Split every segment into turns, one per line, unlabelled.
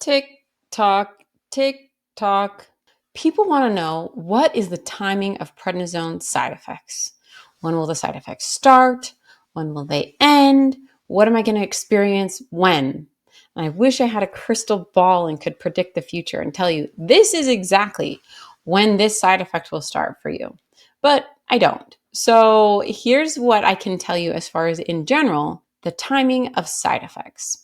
Tick tock, tick tock. People want to know, what is the timing of prednisone side effects? When will the side effects start? When will they end? What am I going to experience when? And I wish I had a crystal ball and could predict the future and tell you this is exactly when this side effect will start for you. But I don't. So here's what I can tell you as far as in general, the timing of side effects.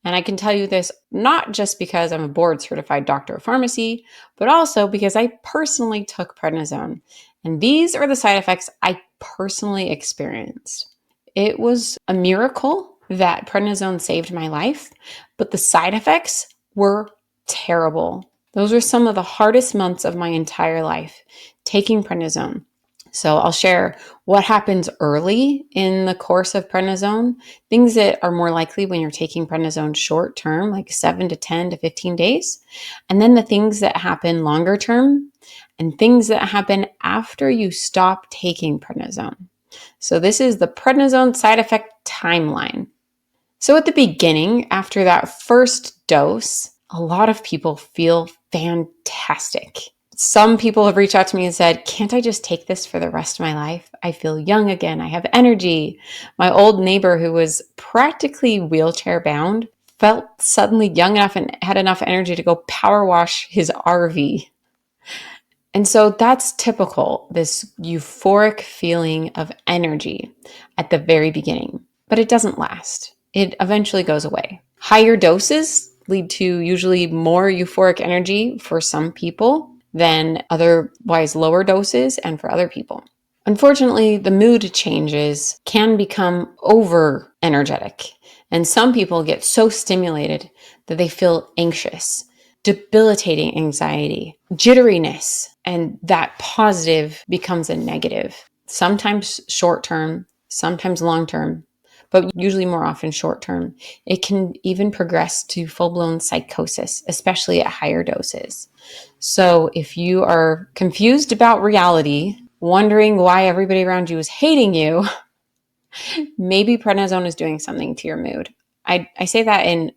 And I can tell you this not just because I'm a board certified doctor of pharmacy, but also because I personally took prednisone. And these are the side effects I personally experienced. It was a miracle that prednisone saved my life, but the side effects were terrible. Those were some of the hardest months of my entire life, taking prednisone. So I'll share what happens early in the course of prednisone, things that are more likely when you're taking prednisone short term, like 7 to 10 to 15 days, and then the things that happen longer term and things that happen after you stop taking prednisone. So this is the prednisone side effect timeline. So at the beginning, after that first dose, a lot of people feel fantastic. Some people have reached out to me and said, can't I just take this for the rest of my life? I feel young again. I have energy. My old neighbor, who was practically wheelchair bound, felt suddenly young enough and had enough energy to go power wash his RV. And so that's typical, this euphoric feeling of energy at the very beginning, but it doesn't last. It eventually goes away. Higher doses lead to usually more euphoric energy for some people than otherwise lower doses and for other people. Unfortunately, the mood changes can become over energetic, and some people get so stimulated that they feel anxious, debilitating anxiety, jitteriness, and that positive becomes a negative. Sometimes short term, sometimes long term, but usually more often short term. It can even progress to full-blown psychosis, especially at higher doses. So if you are confused about reality, wondering why everybody around you is hating you, maybe prednisone is doing something to your mood. I say that in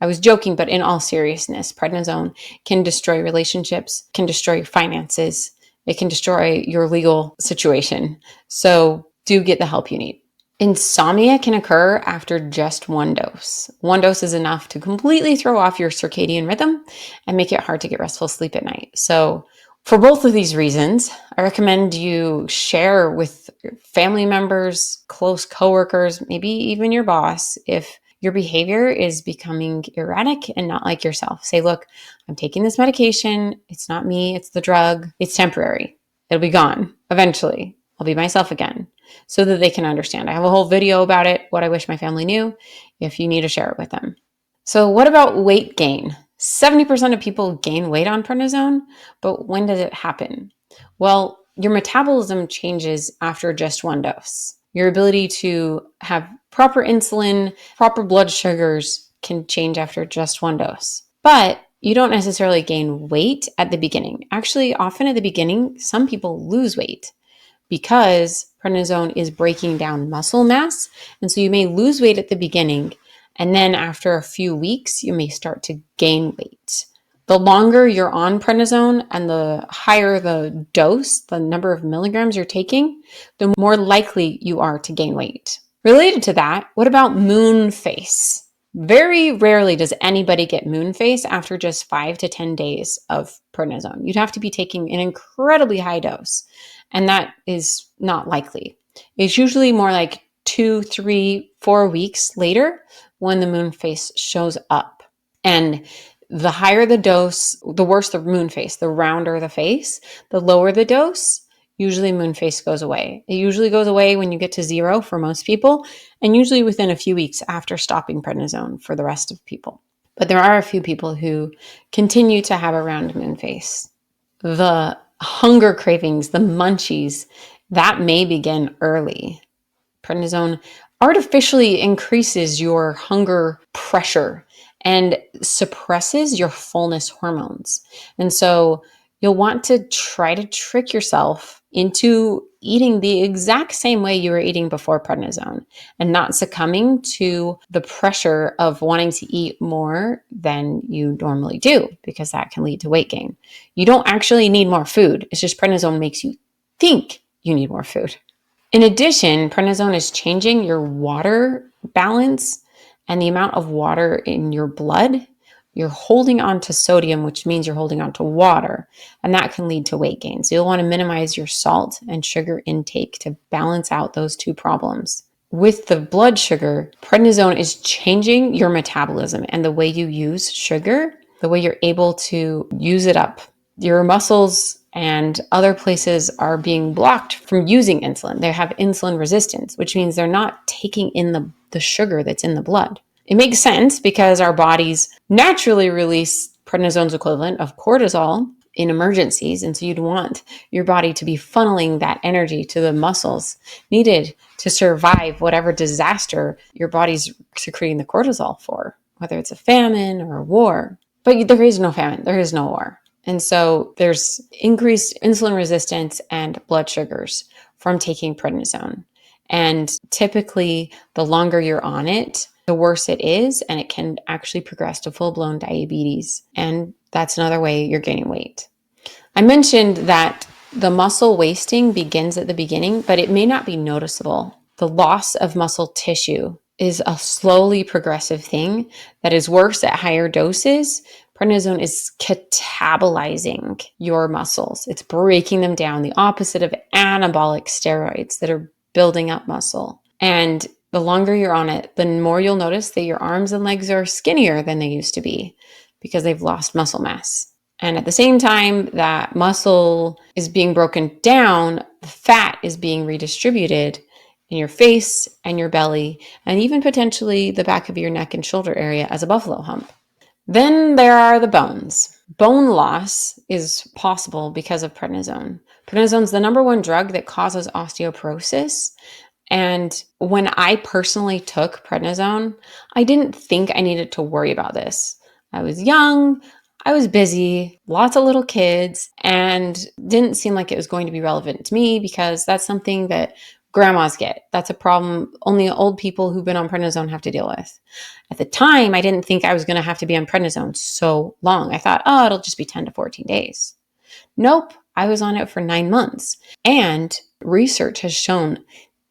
I was joking, but in all seriousness, prednisone can destroy relationships, can destroy your finances. It can destroy your legal situation. So do get the help you need. Insomnia can occur after just one dose. One dose is enough to completely throw off your circadian rhythm and make it hard to get restful sleep at night. So for both of these reasons, I recommend you share with family members, close coworkers, maybe even your boss, if your behavior is becoming erratic and not like yourself. Say, look, I'm taking this medication. It's not me. It's the drug. It's temporary. It'll be gone eventually. I'll be myself again, so that they can understand. I have a whole video about it, what I wish my family knew, if you need to share it with them. So what about weight gain? 70% of people gain weight on prednisone, but when does it happen? Well, your metabolism changes after just one dose. Your ability to have proper insulin, proper blood sugars can change after just one dose. But you don't necessarily gain weight at the beginning. Actually, often at the beginning, some people lose weight because prednisone is breaking down muscle mass. And so you may lose weight at the beginning, and then after a few weeks, you may start to gain weight. The longer you're on prednisone and the higher the dose, the number of milligrams you're taking, the more likely you are to gain weight. Related to that, what about moon face? Very rarely does anybody get moon face after just 5 to 10 days of prednisone. You'd have to be taking an incredibly high dose, and that is not likely. It's usually more like 2, 3, 4 weeks later when the moon face shows up. And the higher the dose, the worse the moon face. The rounder the face, the lower the dose, usually moon face goes away. It usually goes away when you get to 0 for most people, and usually within a few weeks after stopping prednisone for the rest of people. But there are a few people who continue to have a round moon face. The hunger cravings, the munchies, that may begin early. Prednisone artificially increases your hunger pressure and suppresses your fullness hormones. And so you'll want to try to trick yourself into eating the exact same way you were eating before prednisone and not succumbing to the pressure of wanting to eat more than you normally do, because that can lead to weight gain. You don't actually need more food. It's just prednisone makes you think you need more food. In addition, prednisone is changing your water balance and the amount of water in your blood. You're holding on to sodium, which means you're holding on to water, and that can lead to weight gain. So you'll want to minimize your salt and sugar intake to balance out those two problems. With the blood sugar, prednisone is changing your metabolism and the way you use sugar, the way you're able to use it up. Your muscles and other places are being blocked from using insulin. They have insulin resistance, which means they're not taking in the sugar that's in the blood. It makes sense because our bodies naturally release prednisone's equivalent of cortisol in emergencies. And so you'd want your body to be funneling that energy to the muscles needed to survive whatever disaster your body's secreting the cortisol for, whether it's a famine or a war. But there is no famine, there is no war. And so there's increased insulin resistance and blood sugars from taking prednisone. And typically, the longer you're on it, the worse it is, and it can actually progress to full-blown diabetes. And that's another way you're gaining weight. I mentioned that the muscle wasting begins at the beginning, but it may not be noticeable. The loss of muscle tissue is a slowly progressive thing that is worse at higher doses. Prednisone is catabolizing your muscles. It's breaking them down, the opposite of anabolic steroids that are building up muscle. And the longer you're on it, the more you'll notice that your arms and legs are skinnier than they used to be because they've lost muscle mass. And at the same time that muscle is being broken down, the fat is being redistributed in your face and your belly, and even potentially the back of your neck and shoulder area as a buffalo hump. Then there are the bones. Bone loss is possible because of prednisone. Prednisone is the number one drug that causes osteoporosis. And when I personally took prednisone, I didn't think I needed to worry about this. I was young, I was busy, lots of little kids, and didn't seem like it was going to be relevant to me because that's something that grandmas get. That's a problem only old people who've been on prednisone have to deal with. At the time, I didn't think I was going to have to be on prednisone so long. I thought, oh, it'll just be 10 to 14 days. Nope, I was on it for 9 months. And research has shown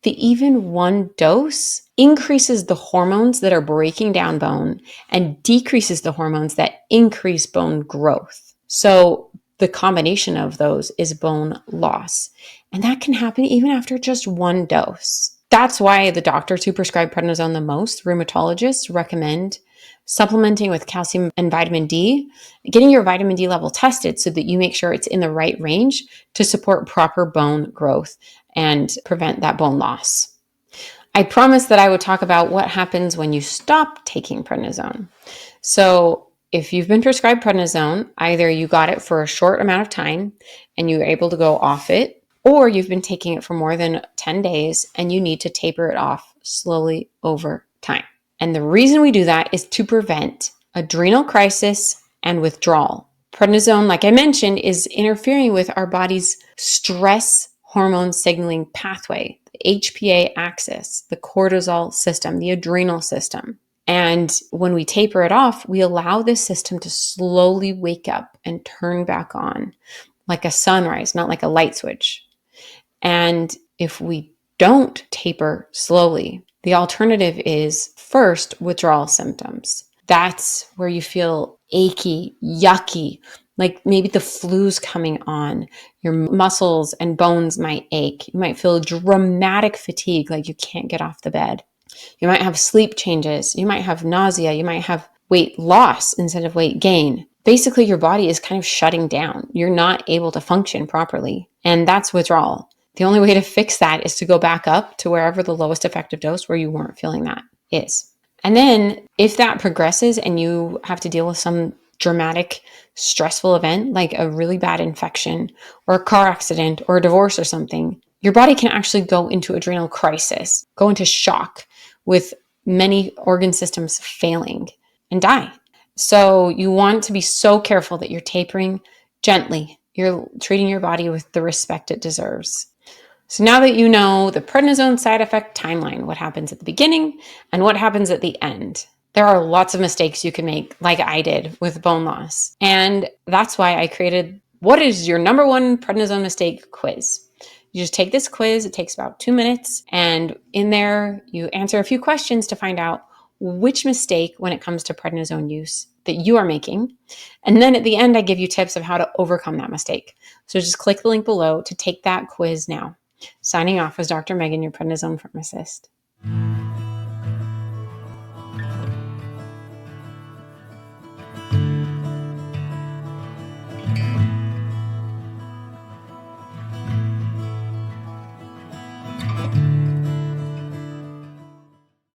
that even one dose increases the hormones that are breaking down bone and decreases the hormones that increase bone growth. So the combination of those is bone loss. And that can happen even after just one dose. That's why the doctors who prescribe prednisone the most, rheumatologists, recommend supplementing with calcium and vitamin D, getting your vitamin D level tested so that you make sure it's in the right range to support proper bone growth and prevent that bone loss. I promised that I would talk about what happens when you stop taking prednisone. So if you've been prescribed prednisone, either you got it for a short amount of time and you were able to go off it, or you've been taking it for more than 10 days and you need to taper it off slowly over time. And the reason we do that is to prevent adrenal crisis and withdrawal. Prednisone, like I mentioned, is interfering with our body's stress hormone signaling pathway, the HPA axis, the cortisol system, the adrenal system. And when we taper it off, we allow this system to slowly wake up and turn back on like a sunrise, not like a light switch. And if we don't taper slowly, the alternative is first withdrawal symptoms. That's where you feel achy, yucky, like maybe the flu's coming on. Your muscles and bones might ache. You might feel dramatic fatigue, like you can't get off the bed. You might have sleep changes. You might have nausea. You might have weight loss instead of weight gain. Basically, your body is kind of shutting down. You're not able to function properly. And that's withdrawal. The only way to fix that is to go back up to wherever the lowest effective dose where you weren't feeling that is. And then if that progresses and you have to deal with some dramatic, stressful event, like a really bad infection or a car accident or a divorce or something, your body can actually go into adrenal crisis, go into shock with many organ systems failing and die. So you want to be so careful that you're tapering gently. You're treating your body with the respect it deserves. So now that you know the prednisone side effect timeline, what happens at the beginning and what happens at the end, there are lots of mistakes you can make, like I did with bone loss. And that's why I created what is your number one prednisone mistake quiz. You just take this quiz. It takes about 2 minutes. And in there, you answer a few questions to find out which mistake when it comes to prednisone use that you are making. And then at the end, I give you tips of how to overcome that mistake. So just click the link below to take that quiz now. Signing off was Dr. Megan, your prednisone pharmacist.